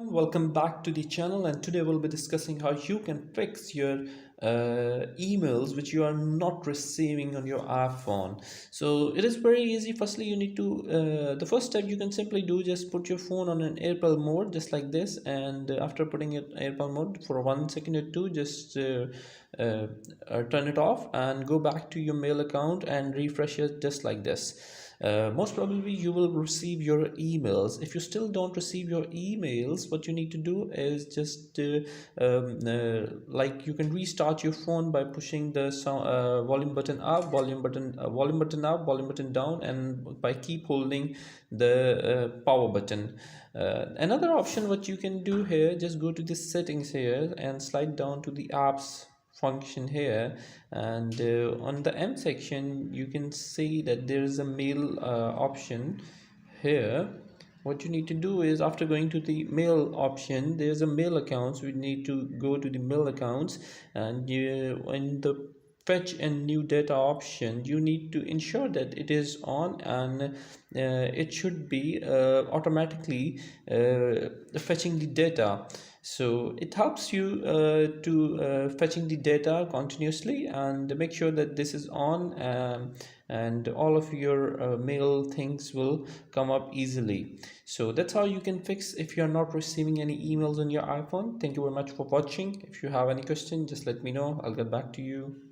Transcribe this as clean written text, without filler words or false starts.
welcome back to the channel, and today we'll be discussing how you can fix your emails which you are not receiving on your iPhone. So it is very easy. Firstly, you need to the first step you can simply do, just put your phone on an airplane mode just like this, and after putting it airplane mode for 1 second or two, just uh, turn it off and go back to your mail account and refresh it just like this. Most probably you will receive your emails. If you still don't receive your emails, what you need to do is just like you can restart your phone by pushing the volume button up, volume button up, volume button down, and by keep holding the power button. Another option what you can do here, just go to the settings here and slide down to the apps function here, and on the M section you can see that there is a mail option here. What you need to do is, after going to the mail option, there's a mail accounts. We need to go to the mail accounts, and in the fetch and new data option, you need to ensure that it is on, and it should be automatically fetching the data. So it helps you to fetching the data continuously, and make sure that this is on, and all of your mail things will come up easily. So that's how you can fix if you're not receiving any emails on your iPhone. Thank you very much for watching. If you have any question, just let me know. I'll get back to you.